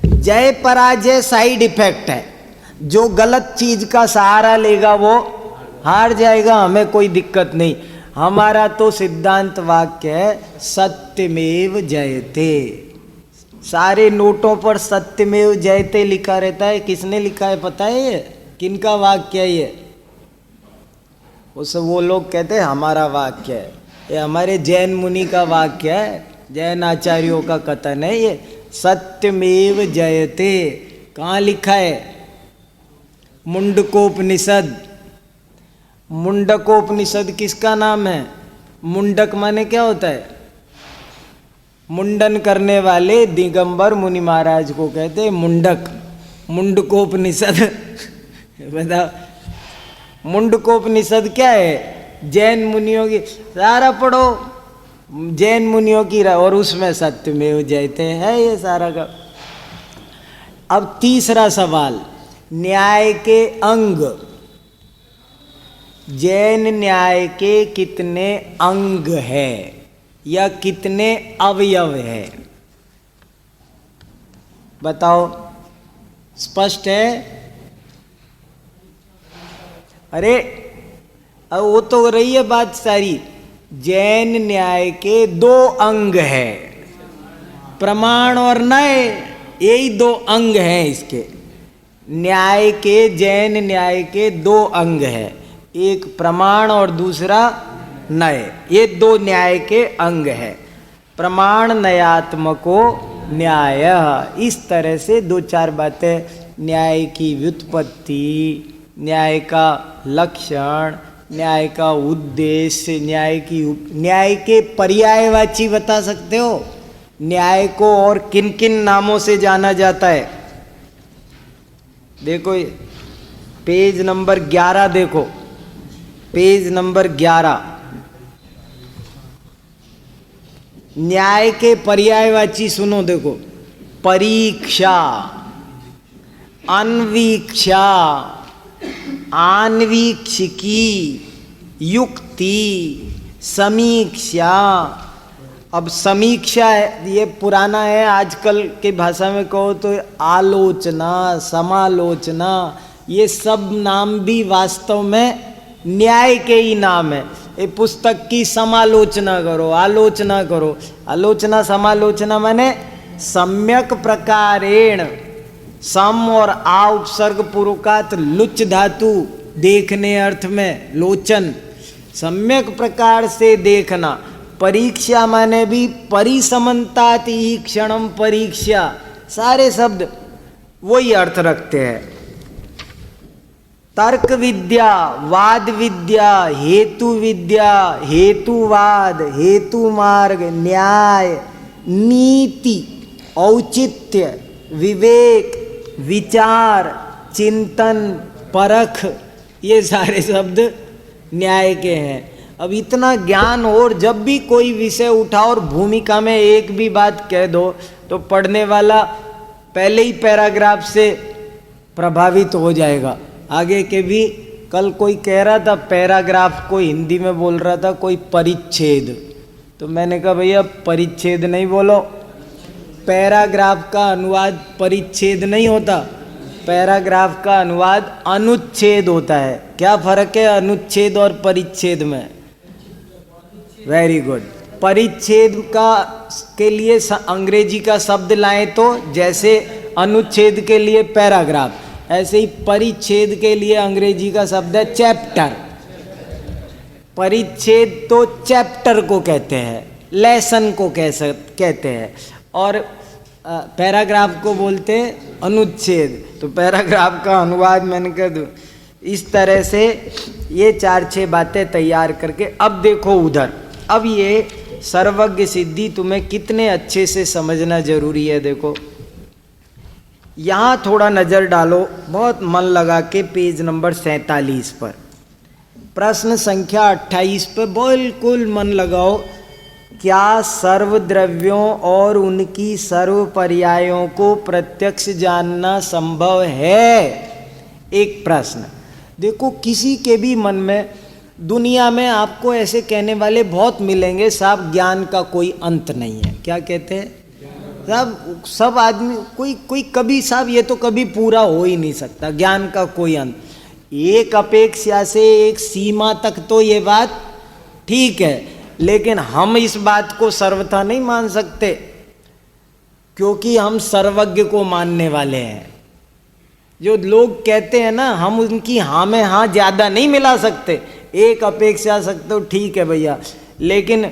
जय पराजय साइड इफेक्ट है, जो गलत चीज का सहारा लेगा वो हार जाएगा, हमें कोई दिक्कत नहीं। हमारा तो सिद्धांत वाक्य है सत्यमेव जयते। सारे नोटों पर सत्यमेव जयते लिखा रहता है। किसने लिखा है पता है? ये किनका वाक्य है? ये उसे वो लोग कहते हैं हमारा वाक्य है, ये हमारे जैन मुनि का वाक्य है, जैन आचार्यों का कथन है। ये सत्यमेव जयते कहाँ लिखा है? मुंडकोपनिषद। मुंडकोपनिषद किसका नाम है? मुंडक माने क्या होता है? मुंडन करने वाले दिगंबर मुनि महाराज को कहते हैं मुंडक। मुंडकोपनिषद बताओ, मुंडकोपनिषद क्या है? जैन मुनियों की, सारा पढ़ो जैन मुनियों की, और उसमें सत्यमेव जयते है ये सारा का। अब तीसरा सवाल, न्याय के अंग। जैन न्याय के कितने अंग है? या कितने अवयव है? बताओ, स्पष्ट है? अरे अब वो तो रही है बात सारी। जैन न्याय के 2 अंग है, प्रमाण और न्याय, यही 2 अंग हैं इसके। न्याय के, जैन न्याय के 2 अंग है, एक प्रमाण और दूसरा न्याय। ये 2 न्याय के अंग है। प्रमाण न्यायात्मको न्याय। इस तरह से 2-4 बातें, न्याय की व्युत्पत्ति, न्याय का लक्षण, न्याय का उद्देश्य, न्याय के पर्यायवाची बता सकते हो? न्याय को और किन किन नामों से जाना जाता है? देखो पेज नंबर 11, देखो पेज नंबर 11। न्याय के पर्यायवाची सुनो, देखो, परीक्षा, अन्वीक्षा, आन्वीक्षिकी, युक्ति, समीक्षा। अब समीक्षा है, ये पुराना है, आजकल के भाषा में कहो तो आलोचना, समालोचना, ये सब नाम भी वास्तव में न्याय के ही नाम है। ये पुस्तक की समालोचना करो, आलोचना करो। आलोचना समालोचना माने सम्यक प्रकारेण, सम और आ उपसर्ग पूर्वकात लुच धातु, देखने अर्थ में लोचन, सम्यक प्रकार से देखना। परीक्षा माने भी परिसमन्तात ही क्षणम परीक्षा, सारे शब्द वही अर्थ रखते हैं। तर्क विद्या, वाद विद्या, हेतु विद्या, हेतुवाद, हेतु मार्ग, न्याय, नीति, औचित्य, विवेक, विचार, चिंतन, परख, ये सारे शब्द न्याय के हैं। अब इतना ज्ञान, और जब भी कोई विषय उठाओ और भूमिका में एक भी बात कह दो तो पढ़ने वाला पहले ही पैराग्राफ से प्रभावित हो जाएगा। आगे के भी, कल कोई कह रहा था पैराग्राफ को हिंदी में बोल रहा था कोई परिच्छेद, तो मैंने कहा भैया परिच्छेद नहीं बोलो, पैराग्राफ का अनुवाद परिच्छेद नहीं होता, पैराग्राफ का अनुवाद अनुच्छेद होता है। क्या फर्क है अनुच्छेद और परिच्छेद में? Very good. परिच्छेद का के लिए अंग्रेजी का शब्द लाएं तो जैसे अनुच्छेद के लिए पैराग्राफ, ऐसे ही परिच्छेद के लिए अंग्रेजी का शब्द है चैप्टर। परिच्छेद तो चैप्टर को कहते हैं, लेसन को कहते हैं, और पैराग्राफ को बोलते हैं अनुच्छेद। तो पैराग्राफ का अनुवाद मैंने कह दूँ इस तरह से। ये 4-6 बातें तैयार करके अब देखो उधर। अब ये सर्वज्ञ सिद्धि तुम्हें कितने अच्छे से समझना जरूरी है। देखो यहाँ थोड़ा नज़र डालो, बहुत मन लगा के पेज नंबर 47 पर, प्रश्न संख्या 28 पर बिल्कुल मन लगाओ। क्या सर्वद्रव्यों और उनकी सर्व पर्यायों को प्रत्यक्ष जानना संभव है? एक प्रश्न। देखो किसी के भी मन में, दुनिया में आपको ऐसे कहने वाले बहुत मिलेंगे, साहब ज्ञान का कोई अंत नहीं है। क्या कहते हैं साहब? सब आदमी, कोई कभी, साहब ये तो कभी पूरा हो ही नहीं सकता, ज्ञान का कोई अंत। एक अपेक्षा से एक सीमा तक तो ये बात ठीक है, लेकिन हम इस बात को सर्वथा नहीं मान सकते, क्योंकि हम सर्वज्ञ को मानने वाले हैं। जो लोग कहते हैं ना, हम उनकी हाँ में हाँ ज़्यादा नहीं मिला सकते, एक अपेक्षा सकते हो ठीक है भैया, लेकिन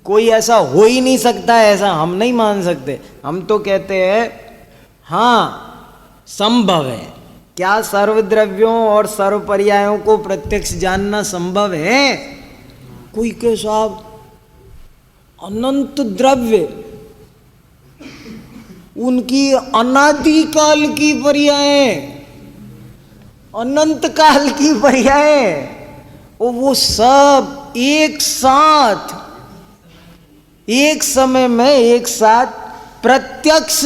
कोई ऐसा हो ही नहीं सकता, ऐसा हम नहीं मान सकते। हम तो कहते हैं हाँ संभव है। क्या सर्वद्रव्यों और सर्व पर्यायों को प्रत्यक्ष जानना संभव है? कोई के साहब अनंत द्रव्य, उनकी अनादिकाल की पर्यायें, अनंत काल की पर्यायें, और वो सब एक साथ, एक समय में एक साथ प्रत्यक्ष।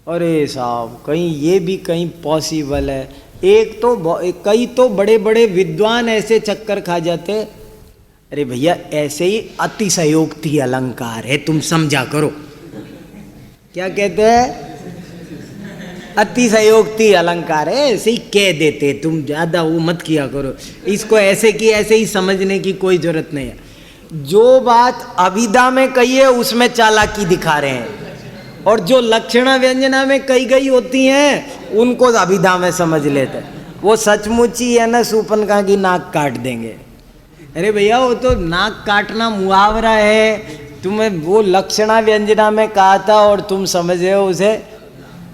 अरे साहब कहीं ये भी कहीं पॉसिबल है? एक तो कई तो बड़े बड़े विद्वान ऐसे चक्कर खा जाते, अरे भैया ऐसे ही अतिशयोक्ति अलंकार है, तुम समझा करो। क्या कहते हैं? अतिशयोक्ति अलंकार है, ऐसे ही कह देते, तुम ज्यादा वो मत किया करो। इसको ऐसे की ऐसे ही समझने की कोई जरूरत नहीं है। जो बात अभिधा में कही है उसमें चालाकी दिखा रहे हैं, और जो लक्षणा व्यंजना में कही गई होती हैं उनको अभिधा में समझ लेते हैं। वो सचमुच ही है ना, सूपनखा की नाक काट देंगे। अरे भैया वो तो नाक काटना मुहावरा है, तुम्हें वो लक्षणा व्यंजना में कहा था और तुम समझ रहे हो उसे।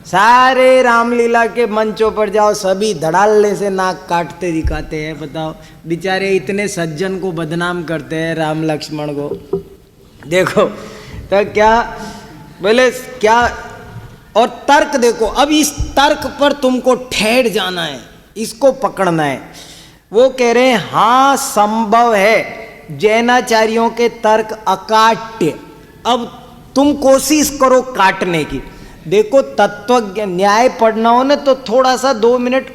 सारे रामलीला के मंचों पर जाओ, सभी धड़ाल्ले से नाक काटते दिखाते हैं। बताओ, बेचारे इतने सज्जन को बदनाम करते हैं, राम लक्ष्मण को। देखो तो क्या बोले क्या, और तर्क देखो। अब इस तर्क पर तुमको ठहर जाना है, इसको पकड़ना है। वो कह रहे हैं हाँ संभव है, जैनाचार्यों के तर्क अकाट्य। अब तुम कोशिश करो काटने की। देखो तत्व न्याय पढ़ना हो ना तो थोड़ा सा 2 मिनट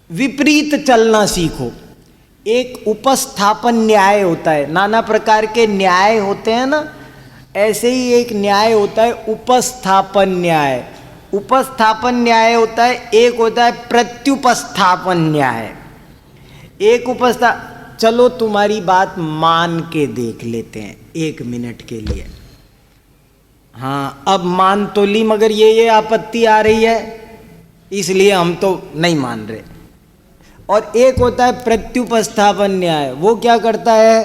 विपरीत चलना सीखो। एक उपस्थापन न्याय होता है, नाना प्रकार के न्याय होते हैं ना, ऐसे ही एक न्याय होता है उपस्थापन न्याय। उपस्थापन न्याय होता है, एक होता है प्रत्युपस्थापन न्याय। चलो तुम्हारी बात मान के देख लेते हैं 1 मिनट के लिए। हाँ अब मान तो ली, मगर ये आपत्ति आ रही है इसलिए हम तो नहीं मान रहे। और एक होता है प्रत्युपस्थापन न्याय। वो क्या करता है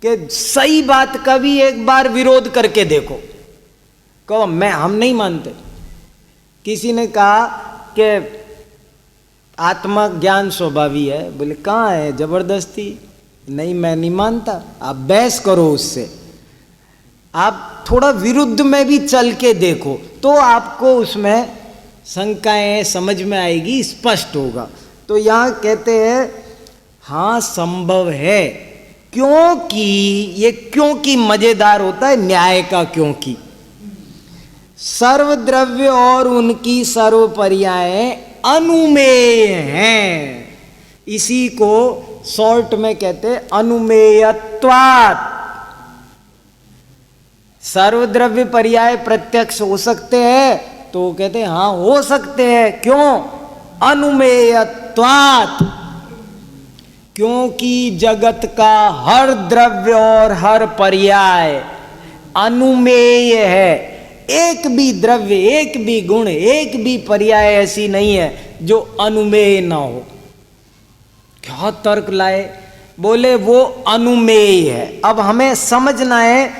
कि सही बात का भी एक बार विरोध करके देखो, कहो हम नहीं मानते। किसी ने कहा कि आत्मा ज्ञान स्वभावी है, बोले कहाँ है, जबरदस्ती नहीं, मैं नहीं मानता। आप बहस करो उससे, आप थोड़ा विरुद्ध में भी चल के देखो तो आपको उसमें शंकाएं समझ में आएगी, स्पष्ट होगा। तो यहाँ कहते हैं हाँ संभव है, क्योंकि ये क्योंकि मजेदार होता है न्याय का। क्योंकि सर्वद्रव्य और उनकी सर्वपर्याय अनुमेय हैं, इसी को शॉर्ट में कहते हैं अनुमेयत्वात्। सर्वद्रव्य पर्याय प्रत्यक्ष हो सकते हैं, तो कहते हैं हाँ हो सकते हैं। क्यों? अनुमेयत्वात्, क्योंकि जगत का हर द्रव्य और हर पर्याय अनुमेय है। एक भी द्रव्य, एक भी गुण, एक भी पर्याय ऐसी नहीं है जो अनुमेय ना हो। क्या तर्क लाए, बोले वो अनुमेय है। अब हमें समझना है,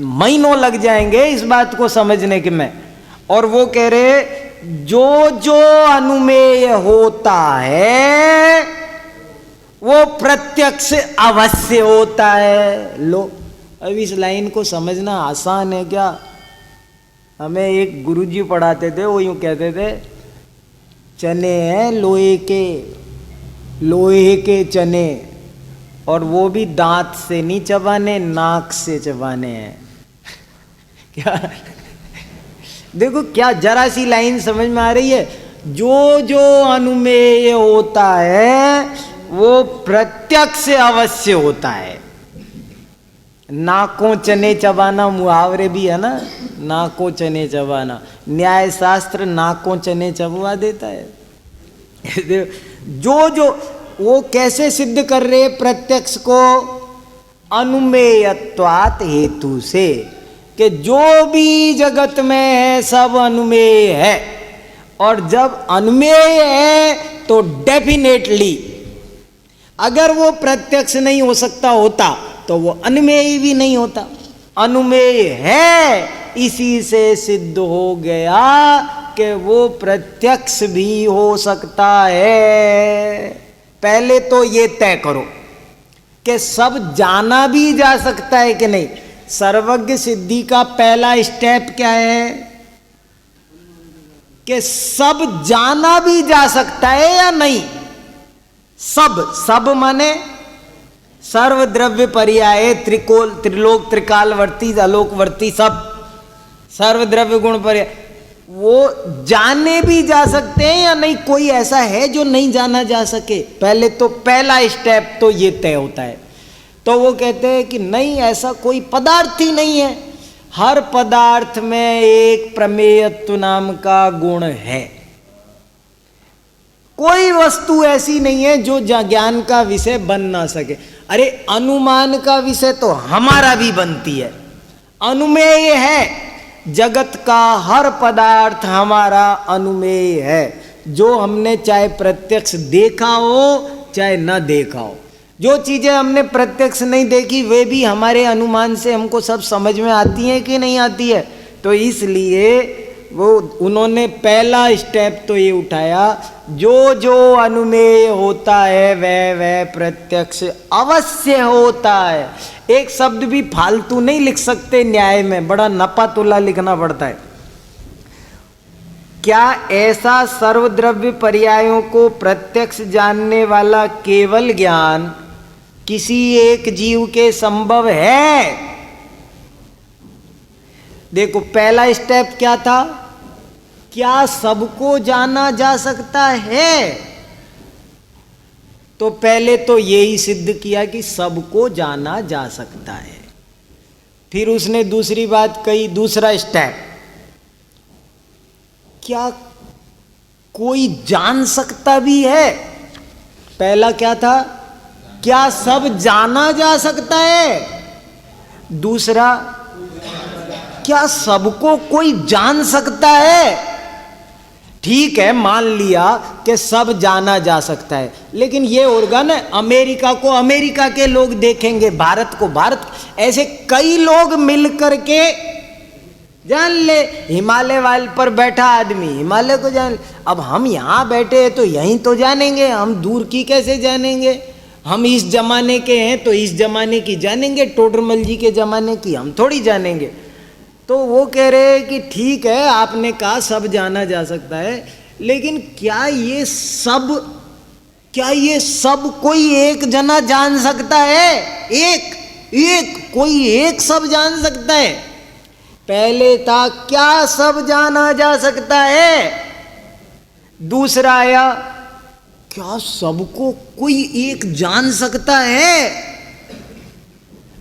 महीनों लग जाएंगे इस बात को समझने के में। और वो कह रहे जो जो अनुमेय होता है वो प्रत्यक्ष अवश्य होता है। लो अब इस लाइन को समझना आसान है क्या? हमें एक गुरुजी पढ़ाते थे, वो यूं कहते थे चने हैं लोहे के चने, और वो भी दांत से नहीं चबाने, नाक से चबाने हैं। क्या देखो क्या जरा सी लाइन समझ में आ रही है। जो जो अनुमेय होता है वो प्रत्यक्ष अवश्य होता है। नाकों चने चबाना मुहावरे भी है ना, नाकों चने चबाना। न्याय शास्त्र नाकों चने चबवा देता है। जो वो कैसे सिद्ध कर रहे प्रत्यक्ष को? अनुमेयत्वात् हेतु से, कि जो भी जगत में है सब अनुमेय है। और जब अनुमेय है तो डेफिनेटली, अगर वो प्रत्यक्ष नहीं हो सकता होता तो वो अनुमेय भी नहीं होता। अनुमेय है, इसी से सिद्ध हो गया कि वो प्रत्यक्ष भी हो सकता है। पहले तो ये तय करो कि सब जाना भी जा सकता है कि नहीं। सर्वज्ञ सिद्धि का पहला स्टेप क्या है? कि सब जाना भी जा सकता है या नहीं। सब माने सर्वद्रव्य पर्याय, त्रिलोक त्रिकालवर्ती आलोकवर्ती, सब सर्वद्रव्य गुण पर्याय, वो जाने भी जा सकते हैं या नहीं। कोई ऐसा है जो नहीं जाना जा सके? पहले तो पहला स्टेप तो ये तय होता है। तो वो कहते हैं कि नहीं, ऐसा कोई पदार्थ ही नहीं है। हर पदार्थ में एक प्रमेयत्व नाम का गुण है। कोई वस्तु ऐसी नहीं है जो ज्ञान का विषय बन ना सके। अरे अनुमान का विषय तो हमारा भी बनती है, अनुमेय है। जगत का हर पदार्थ हमारा अनुमेय है, जो हमने चाहे प्रत्यक्ष देखा हो चाहे न देखा हो। जो चीजें हमने प्रत्यक्ष नहीं देखी वे भी हमारे अनुमान से हमको सब समझ में आती हैं कि नहीं आती है। तो इसलिए वो उन्होंने पहला स्टेप तो ये उठाया, जो जो अनुमेय होता है वह प्रत्यक्ष अवश्य होता है। एक शब्द भी फालतू नहीं लिख सकते न्याय में, बड़ा नपा तुला लिखना पड़ता है। क्या ऐसा सर्वद्रव्य पर्यायों को प्रत्यक्ष जानने वाला केवल ज्ञान किसी एक जीव के संभव है? देखो पहला स्टेप क्या था, क्या सबको जाना जा सकता है? तो पहले तो यही सिद्ध किया कि सबको जाना जा सकता है। फिर उसने दूसरी बात कही, दूसरा स्टेप, क्या कोई जान सकता भी है? पहला क्या था, क्या सब जाना जा सकता है? दूसरा, क्या सबको कोई जान सकता है? ठीक है, मान लिया कि सब जाना जा सकता है, लेकिन ये ऑर्गन अमेरिका को अमेरिका के लोग देखेंगे, भारत को भारत, ऐसे कई लोग मिल करके जान ले। हिमालय वाले पर बैठा आदमी हिमालय को जान ले। अब हम यहाँ बैठे हैं तो यहीं तो जानेंगे, हम दूर की कैसे जानेंगे? हम इस जमाने के हैं तो इस जमाने की जानेंगे, टोडरमल जी के जमाने की हम थोड़ी जानेंगे। तो वो कह रहे हैं कि ठीक है, आपने कहा सब जाना जा सकता है, लेकिन क्या ये सब कोई एक जना जान सकता है? एक कोई एक सब जान सकता है? पहले था क्या सब जाना जा सकता है, दूसरा आया क्या सबको कोई एक जान सकता है?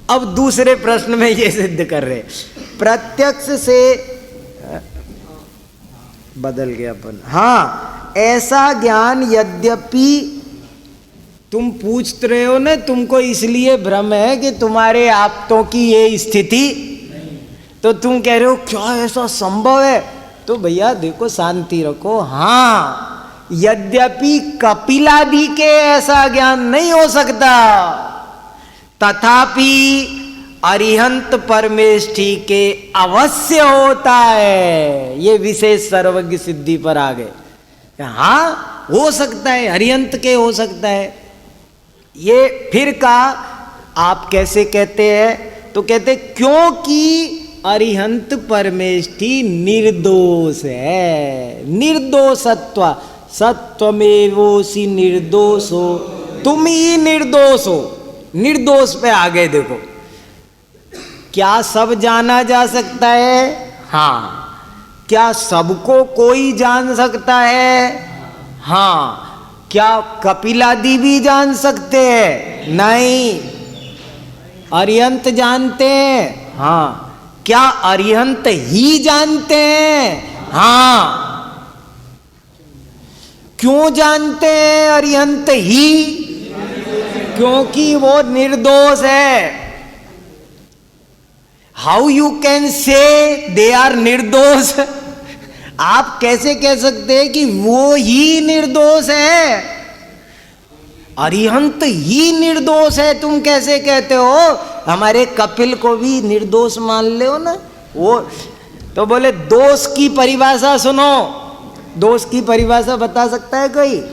अब दूसरे प्रश्न में ये सिद्ध कर रहे, प्रत्यक्ष से बदल गया अपन। हाँ, ऐसा ज्ञान यद्यपि तुम पूछ रहे हो ना, तुमको इसलिए भ्रम है कि तुम्हारे आप्तों की ये स्थिति, तो तुम कह रहे हो क्या ऐसा संभव है? तो भैया देखो, शांति रखो। हाँ, यद्यपि कपिलादि के ऐसा ज्ञान नहीं हो सकता, तथापि अरिहंत परमेष्ठी के अवश्य होता है। ये विशेष सर्वज्ञ सिद्धि पर आ गए। हाँ हो सकता है, अरिहंत के हो सकता है। ये फिर कहा, आप कैसे कहते हैं? तो कहते क्योंकि अरिहंत परमेष्ठी निर्दोष है। निर्दोषत्व, सत्वमेवोसि निर्दोषो, तुम ही निर्दोष हो। निर्दोष पे आ गए। देखो, क्या सब जाना जा सकता है? हाँ। क्या सबको कोई जान सकता है? हाँ। क्या कपिलादि भी जान सकते हैं? नहीं। अरिहंत जानते हैं? हाँ। क्या अरिहंत ही जानते हैं? हाँ। क्यों जानते हैं अरिहंत ही? क्योंकि वो निर्दोष है। How you can say they are निर्दोष? आप कैसे कह सकते हैं कि वो ही निर्दोष है? अरिहंत ही निर्दोष है, तुम कैसे कहते हो? हमारे कपिल को भी निर्दोष मान ले हो ना वो। तो बोले दोष की परिभाषा सुनो। दोष की परिभाषा बता सकता है कोई?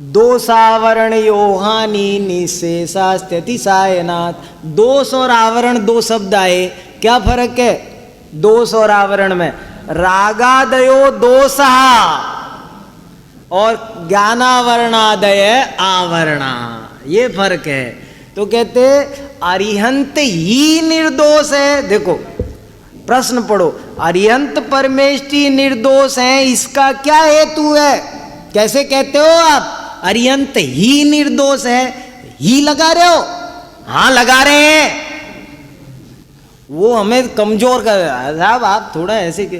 दोषावरण योहानी निशेषास्त्यतिशायनात्। दोष और आवरण दो शब्द आए, क्या फर्क है दोष और आवरण में? रागादयो दोषा और ज्ञानावरणादय आवरणा, ये फर्क है। तो कहते अरिहंत ही निर्दोष है। देखो प्रश्न पढ़ो, अरिहंत परमेष्ठी निर्दोष है, इसका क्या हेतु है? कैसे कहते हो आप? अर्यंत ही निर्दोष है, ही लगा रहे हो? हाँ लगा रहे हैं। वो हमें कमजोर कर साहब, आप थोड़ा ऐसे के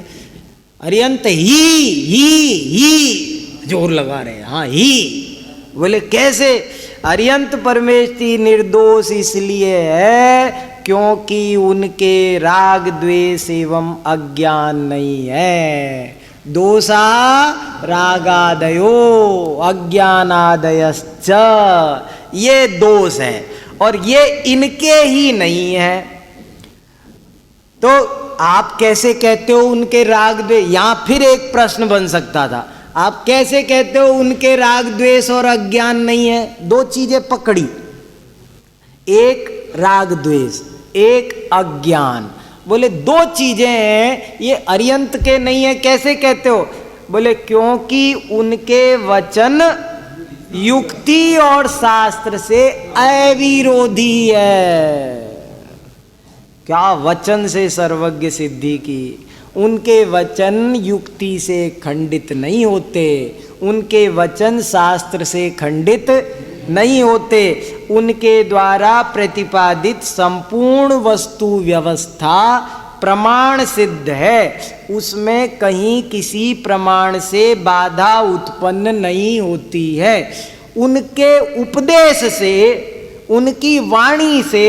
अर्यंत ही जोर लगा रहे हैं। हाँ ही, बोले कैसे? अर्यंत परमेष्टि निर्दोष इसलिए है क्योंकि उनके राग द्वेष एवं अज्ञान नहीं है। दोषा रागादयो अज्ञानादयश्च, ये दोष है और ये इनके ही नहीं है। तो आप कैसे कहते हो उनके राग द्वेष? यहां फिर एक प्रश्न बन सकता था, आप कैसे कहते हो उनके राग द्वेष और अज्ञान नहीं है? दो चीजें पकड़ी, एक राग द्वेष, एक अज्ञान। बोले दो चीजें हैं, ये अर्यंत के नहीं है, कैसे कहते हो? बोले क्योंकि उनके वचन युक्ति और शास्त्र से अविरोधी है। क्या वचन से सर्वज्ञ सिद्धि की? उनके वचन युक्ति से खंडित नहीं होते, उनके वचन शास्त्र से खंडित नहीं होते। उनके द्वारा प्रतिपादित संपूर्ण वस्तु व्यवस्था प्रमाण सिद्ध है, उसमें कहीं किसी प्रमाण से बाधा उत्पन्न नहीं होती है। उनके उपदेश से, उनकी वाणी से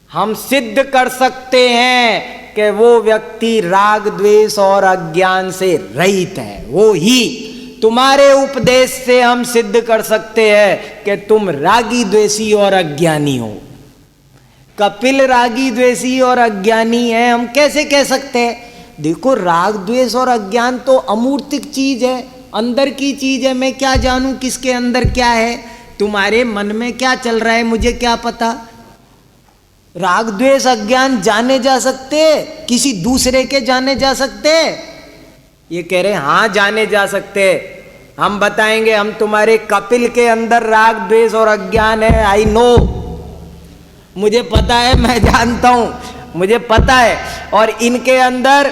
हम सिद्ध कर सकते हैं कि वो व्यक्ति राग द्वेष और अज्ञान से रहित है। वो ही तुम्हारे उपदेश से हम सिद्ध कर सकते हैं कि तुम रागी द्वेषी और अज्ञानी हो। कपिल रागी द्वेषी और अज्ञानी है, हम कैसे कह सकते हैं? देखो राग द्वेष और अज्ञान तो अमूर्तिक चीज है, अंदर की चीज है। मैं क्या जानूं किसके अंदर क्या है? तुम्हारे मन में क्या चल रहा है मुझे क्या पता? राग द्वेष अज्ञान जाने जा सकते, किसी दूसरे के जाने जा सकते? ये कह रहे हाँ जाने जा सकते, हम बताएंगे, हम तुम्हारे कपिल के अंदर राग द्वेष और अज्ञान है। आई नो, मुझे पता है, मैं जानता हूं, मुझे पता है। और इनके अंदर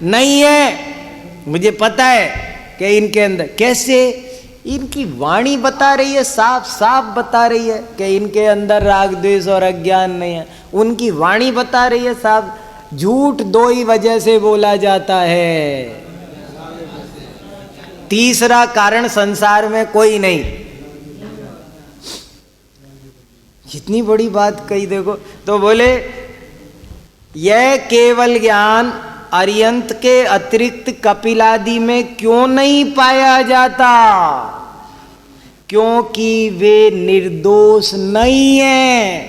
नहीं है, मुझे पता है कि इनके अंदर। कैसे? इनकी वाणी बता रही है, साफ साफ बता रही है कि इनके अंदर राग द्वेष और अज्ञान नहीं है। उनकी वाणी बता रही है साफ। झूठ दो ही वजह से बोला जाता है, तीसरा कारण संसार में कोई नहीं। कितनी बड़ी बात कही देखो। तो बोले यह केवल ज्ञान अर्यंत के अतिरिक्त कपिलादि में क्यों नहीं पाया जाता? क्योंकि वे निर्दोष नहीं है,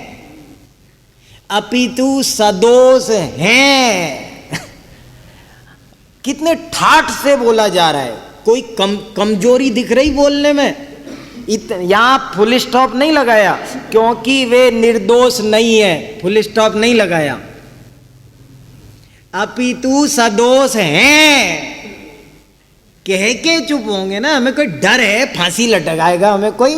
अपितु सदोष हैं। कितने ठाठ से बोला जा रहा है, कोई कमजोरी दिख रही बोलने में? यहां फुल स्टॉप नहीं लगाया, क्योंकि वे निर्दोष नहीं है, फुल स्टॉप नहीं लगाया, अपितु सदोष हैं। कह के चुप होंगे ना, हमें कोई डर है फांसी लटकाएगा हमें कोई?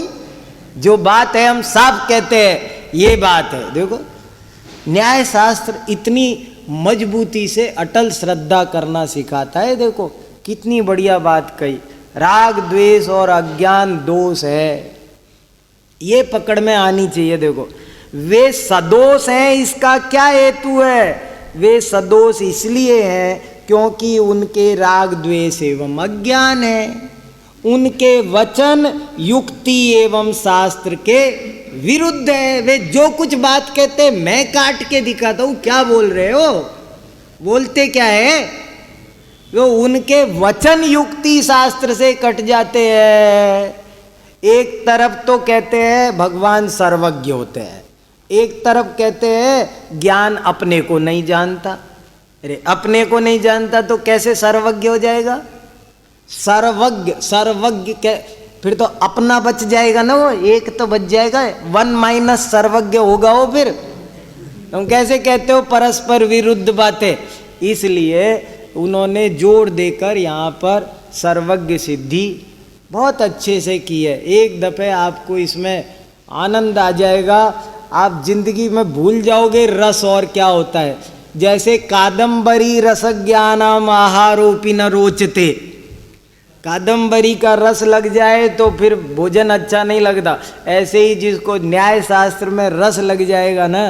जो बात है हम साफ कहते हैं, ये बात है। देखो न्याय शास्त्र इतनी मजबूती से अटल श्रद्धा करना सिखाता है। देखो कितनी बढ़िया बात कही, राग द्वेष और अज्ञान दोष है, ये पकड़ में आनी चाहिए। देखो वे सदोष हैं, इसका क्या हेतु है? वे सदोष इसलिए हैं क्योंकि उनके राग द्वेष एवं अज्ञान है, उनके वचन युक्ति एवं शास्त्र के विरुद्ध है। वे जो कुछ बात कहते मैं काट के दिखाता हूं, क्या बोल रहे हो? बोलते क्या है? वो उनके वचन युक्ति शास्त्र से कट जाते हैं। एक तरफ तो कहते हैं भगवान सर्वज्ञ होते हैं, एक तरफ कहते हैं ज्ञान अपने को नहीं जानता। अरे अपने को नहीं जानता तो कैसे सर्वज्ञ हो जाएगा? सर्वज्ञ, सर्वज्ञ क्या? फिर तो अपना बच जाएगा ना, वो एक तो बच जाएगा, 1 - सर्वज्ञ होगा वो। फिर तुम कैसे कहते हो परस्पर विरुद्ध बातें? इसलिए उन्होंने जोर देकर यहाँ पर सर्वज्ञ सिद्धि बहुत अच्छे से की है। एक दफे आपको इसमें आनंद आ जाएगा, आप जिंदगी में भूल जाओगे रस और क्या होता है। जैसे कादम्बरी रस ज्ञानम आहारोपि न रोचते, कादम्बरी का रस लग जाए तो फिर भोजन अच्छा नहीं लगता। ऐसे ही जिसको न्याय शास्त्र में रस लग जाएगा ना,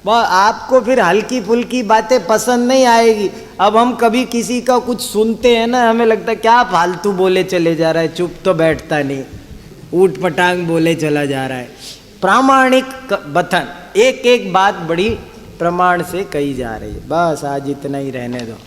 वह आपको फिर हल्की फुल्की बातें पसंद नहीं आएगी। अब हम कभी किसी का कुछ सुनते हैं ना, हमें लगता है क्या फालतू बोले चले जा रहा है, चुप तो बैठता नहीं, ऊट पटांग बोले चला जा रहा है। प्रामाणिक बथन, एक एक बात बड़ी प्रमाण से कही जा रही है। बस आज इतना ही रहने दो।